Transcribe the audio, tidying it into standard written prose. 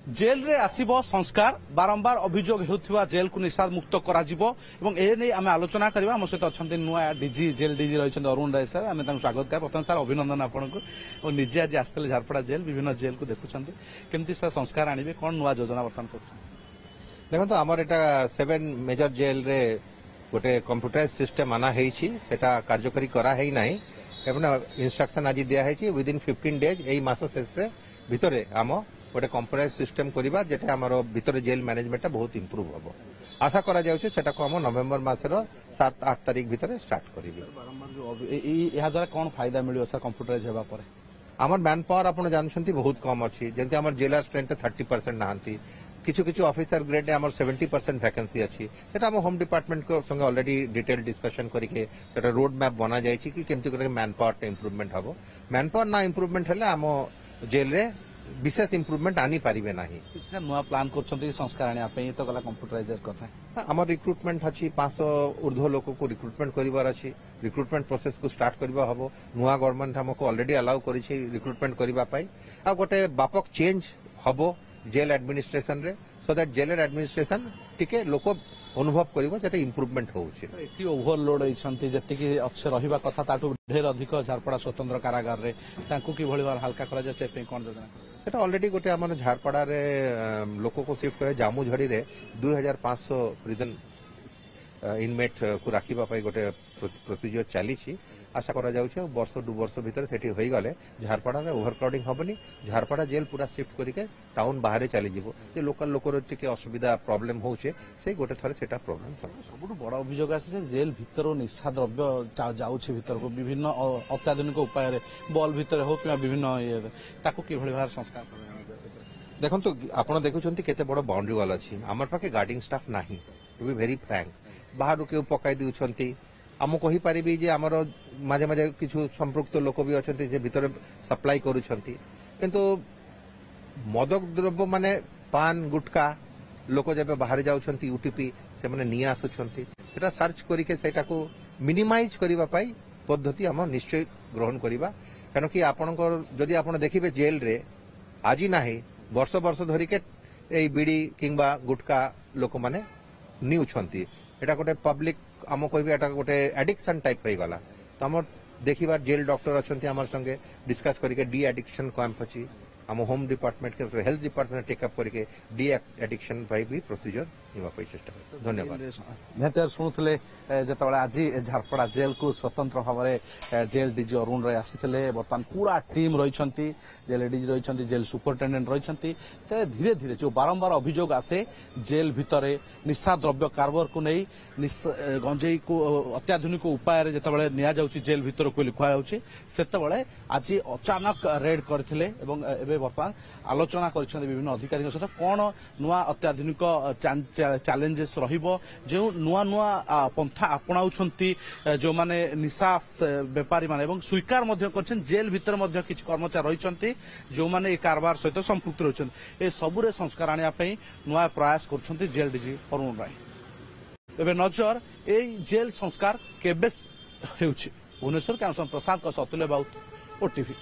jail रे आसीबो संस्कार बारंबार अभियोग हेउथिबा जेल को निषाद मुक्त कराजिबो एवं ए नै आमे आलोचना करबा हम सहित अछंती नुआ डीजी जेल डीजी रहिछन अरुण राय सर आमे तांको स्वागत कर प्रथम सर अभिनंदन आपनको और निजे आज आस्ते झारपड़ा जेल विभिन्न जेल को देखुछंती केमती सर संस्कार आनिबे कोन नुआ योजना वर्तमान करछन देखो तो हमर एटा 7 मेजर जेल रे गोटे कंप्यूटराइज सिस्टम आना हेछि सेटा कार्यकारी करा हेइ नाही एवं इंस्ट्रक्शन आज दिया हेछि विद इन 15 डेज एई मास शेष रे भितरे हम गोटे कंप्यूटराइज सिस्टम करबा जेटा हमर भितरे जेल मैनेजमेंट बहुत इंप्रूव हबो आशा करा जाउछि सेटा को हम नवंबर मासर 7-8 तारिख भितरे स्टार्ट करिबे या द्वारा कोन फायदा मिलियो सर कंप्यूटराइज हेबा परे हमर मैन पावर आपण जानछंती बहुत कम अछि जेंति हमर जेलर स्ट्रेंथ 30% नाहंती किछु किछु ऑफिसर ग्रेड हमर 70% वैकेंसी अछि सेटा हम होम डिपार्टमेंट को संगे ऑलरेडी डिटेल डिस्कशन करके सेटा रोड मैप बना जाय छी कि केमति करे मैन पावर इंप्रूवमेंट हबो मैन पावर ना इंप्रूवमेंट हले हम जेल रे विशेष इंप्रूवमेंट आनी पारिबे नाही किछना नुआ प्लान करछंती संस्कार आनी आपे तो गला कंप्यूटराइजर कथा हमर रिक्रुटमेंट अछि 500 ऊर्ध्व लोक को रिक्रुटमेंट करिवार अछि रिक्रुटमेंट प्रोसेस को स्टार्ट करबा हबो नुआ गवर्नमेंट हमको ऑलरेडी अलाउ करि छी रिक्रुटमेंट करबा पाई आ गोटे बापक चेंज हबो जेल एडमिनिस्ट्रेशन रे सो दैट जेल एडमिनिस्ट्रेशन टिके लोक अनुभव करिवो जेते इंप्रूवमेंट होउछि एटी ओवरलोड होइछंती जति कि अच्छे रहिबा कथा ताटू ढेर अधिक झारपड़ा स्वतंत्र कारागार रे तांको कि भली बार हल्का करा जे से पे कोन योजना सेटा ऑलरेडी गोटे हमर झारपड़ा रे लोक को शिफ्ट करे जामु झड़ी रे 2500 प्रिजन इनमेट को राखिबा पाई गोटे प्रोसीजर चली छी आशा करा जाउछि वर्ष 2 वर्ष भीतर सेठी होई गले झारपड़ा रे ओवरक्राउडिंग हबनी झारपड़ा जेल पूरा शिफ्ट करके टाउन बाहर चली जिवो जे लोकल लोकर टिके असुविधा प्रॉब्लम होउछे से गोटे थरे सेटा प्रॉब्लम सबुठ बड़ अभियोग आसे जेल भीतर निशा द्रव्य जाउछि भीतर को विभिन्न अत्याधुनिक उपाय रे बॉल भीतर हो कि विभिन्न ताको कि भली भार संस्कार कर देखो तो आपण देखुछंती केते बड़ बाउंड्री वाल अछि हमर पाके गार्डिंग स्टाफ नाही टू बी वेरी फ्रैंक बाहर के पकाई दिउछंती हम कहि पारिबी जे हमर माझे माझे किछु संपृक्त लोक भी अछंती जे भीतर सप्लाई करूछंती किंतु मदक द्रव्य माने पान गुटका लोक जब बाहर जाउछंती यूटीपी से माने निया आसुछंती सेटा सर्च करिके सेटा को मिनिमाइज करिबा पाई पद्धति हम निश्चय ग्रहण करिबा कारण कि आपनकर जदि आपण देखिबे जेल रे आजि नाही वर्ष वर्ष धरि के ए बीड़ी किंबा गुटका लोक माने निउछंती एटा गोटे पब्लिक आम कहबे एटा गोटे एडिक्शन टाइप हो गला तो आम देखिबा जेल डॉक्टर अच्छे आम संगे डिस्कस करके डी एडिक्शन कैंप अच्छी आम होम डिपार्टमेंट के हेल्थ डिपार्टमेंट टेकअप करके डी एडिक्शन भी प्रोसीजर निवाई चेष्टा धन्यवाद निहत शुणुले जिते आज झारपड़ा जेल को स्वतंत्र भाव में जेल डीजी अरुण राय आसी बर्तमान पूरा टीम रही जेल डीजी रही जेल सुपरिटेडेंट रही धीरे धीरे जो बारंबार अभियोग आसे जेल भितर निशा द्रव्य कारबार को नहीं गंजेई को अत्याधुनिक उपाय जिते नि जेल भितर को लिखुआ आज अचानक रेड करते बर्तमान आलोचना कर विभिन्न अधिकारी सहित कौन नुआ अत्याधुनिक चैलेंजेस रहिबो जो नुआ नुआ पंथा अपनाउछंती जो माने निशा व्यापारी माने एवं स्वीकार मध्य करछन जेल भीतर मध्य किछ कर्मचारी रहिछंती जो माने ए कारबार सहित संपृक्त रहिछन ए सबुरे संस्कार आनिया पई नुआ प्रयास करछंती जेल डीजी अरुण राय एबे नजर ए जेल संस्कार केबे हेउछि भुवनेश्वर कैंसन प्रसाद का सतुल्य बाउत ओटीवी